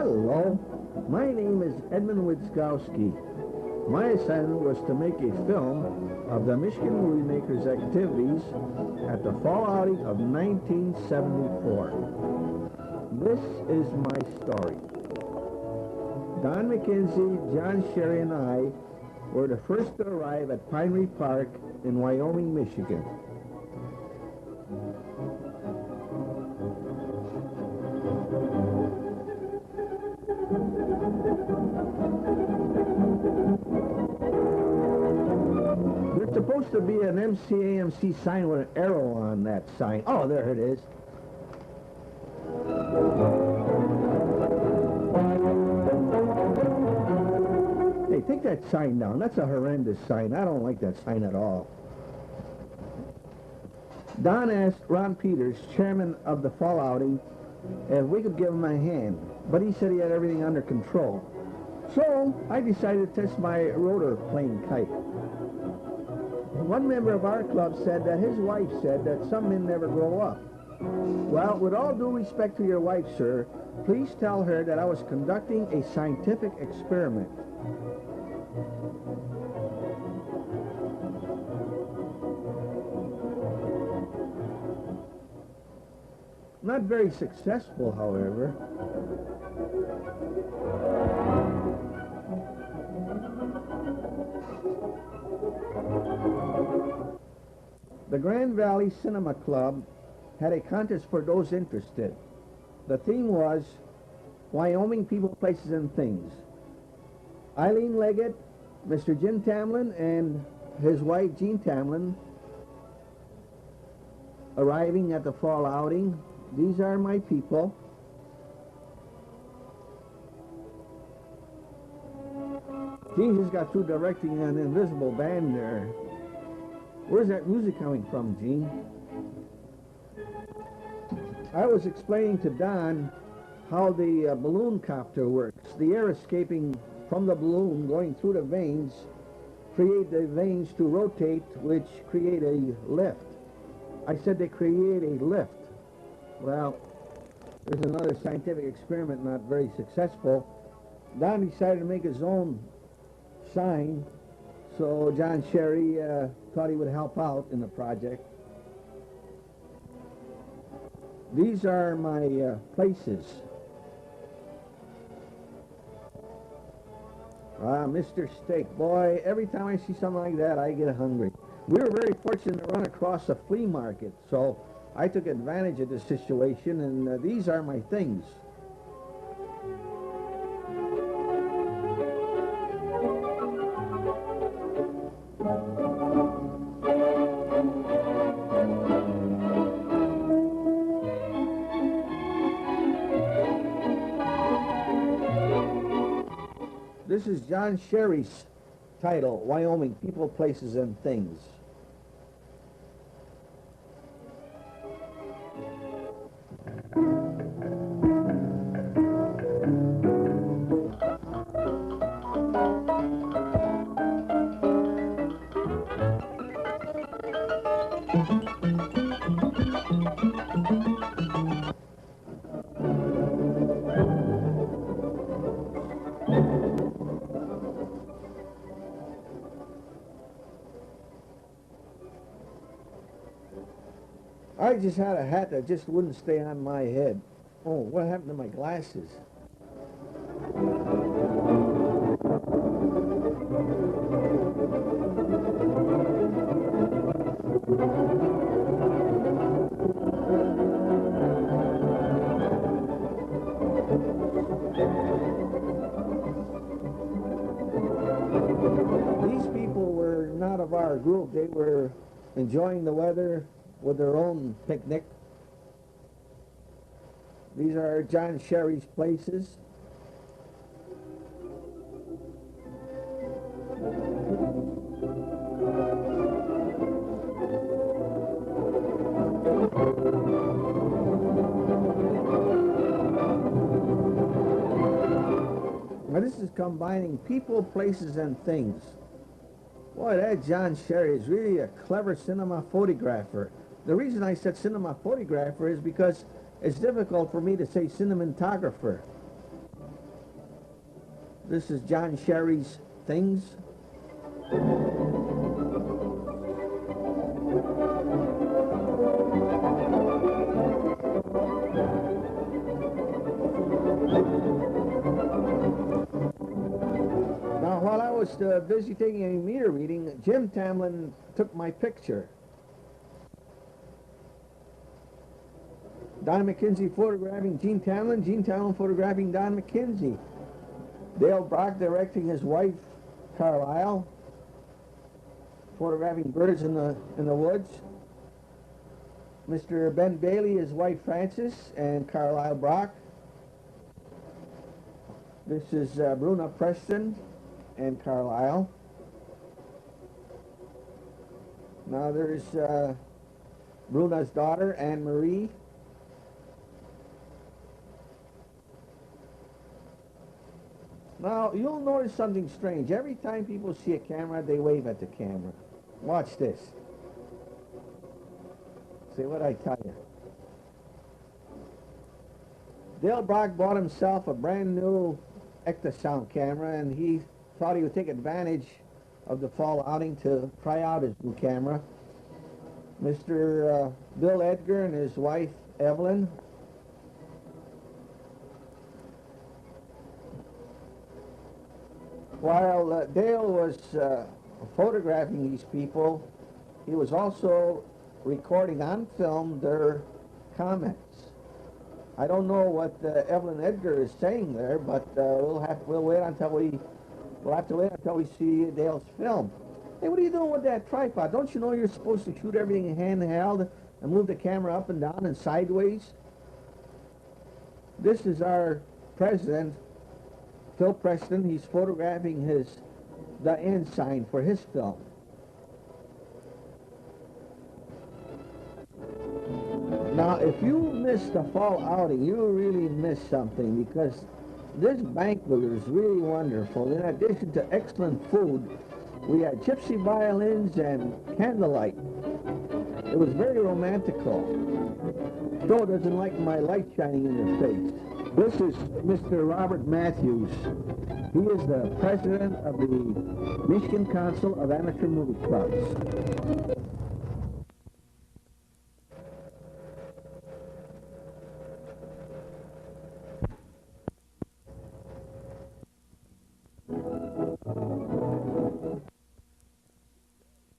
Hello, my name is Edmund Witzkowski. My assignment was to make a film of the Michigan movie makers' activities at the fall outing of 1974. This is my story. Don McKenzie, John Sherry, and I were the first to arrive at Pinery Park in Wyoming, Michigan. There's supposed to be an MCAMC sign with an arrow on that sign. Oh, there it is. Hey, take that sign down. That's a horrendous sign. I don't like that sign at all. Don asked Ron Peters, chairman of the fall outing, if we could give him a hand, but he said he had everything under control. So I decided to test my rotor plane kite. One member of our club said that his wife said that some men never grow up. Well, with all due respect to your wife, sir, please tell her that I was conducting a scientific experiment. Not very successful, however. The Grand Valley Cinema Club had a contest for those interested. The theme was Wyoming People, Places, and Things. Eileen Leggett, Mr. Jim Tamlin, and his wife Jean Tamlin arriving at the fall outing. These are my people. Jean just got through directing an invisible band there. Where's that music coming from, Gene? I was explaining to Don how the balloon copter works. The air escaping from the balloon going through the vanes create the vanes to rotate, which create a lift. I said they create a lift. Well, there's another scientific experiment not very successful. Don decided to make his own sign, so John Sherry thought he would help out in the project. These are my places. Mr. Steak. Boy, every time I see something like that, I get hungry. We were very fortunate to run across a flea market, so I took advantage of the situation, and these are my things. This is John Sherry's title, Wyoming People, Places, and Things. I just had a hat that just wouldn't stay on my head. Oh, what happened to my glasses? These people were not of our group. They were enjoying the weather with their own picnic. These are John Sherry's places. Now this is combining people, places, and things. Boy, that John Sherry is really a clever cinema photographer. The reason I said cinema photographer is because it's difficult for me to say cinematographer. This is John Sherry's Things. Now, while I was busy taking a meter reading, Jim Tamlin took my picture. Don McKenzie photographing Gene Tamlin photographing Don McKenzie. Dale Brock directing his wife, Carlisle, photographing birds in the woods. Mr. Ben Bailey, his wife Frances, and Carlisle Brock. This is Bruna Preston and Carlisle. Now there's Bruna's daughter, Anne Marie. Now, you'll notice something strange. Every time people see a camera, they wave at the camera. Watch this. See what I tell you. Dale Brock bought himself a brand new Ectosound camera, and he thought he would take advantage of the fall outing to try out his new camera. Mr. Bill Edgar and his wife, Evelyn. While Dale was photographing these people, he was also recording on film their comments. I don't know what Evelyn Edgar is saying there, but we'll have to wait until we see Dale's film. Hey, what are you doing with that tripod? Don't you know you're supposed to shoot everything handheld and move the camera up and down and sideways? This is our president, Phil Preston. He's photographing the end sign for his film. Now, if you missed the fall outing, you really missed something, because this banquet was really wonderful. In addition to excellent food, we had gypsy violins and candlelight. It was very romantical. Joe doesn't like my light shining in his face. This is Mr. Robert Matthews. He is the president of the Michigan Council of Amateur Movie Clubs.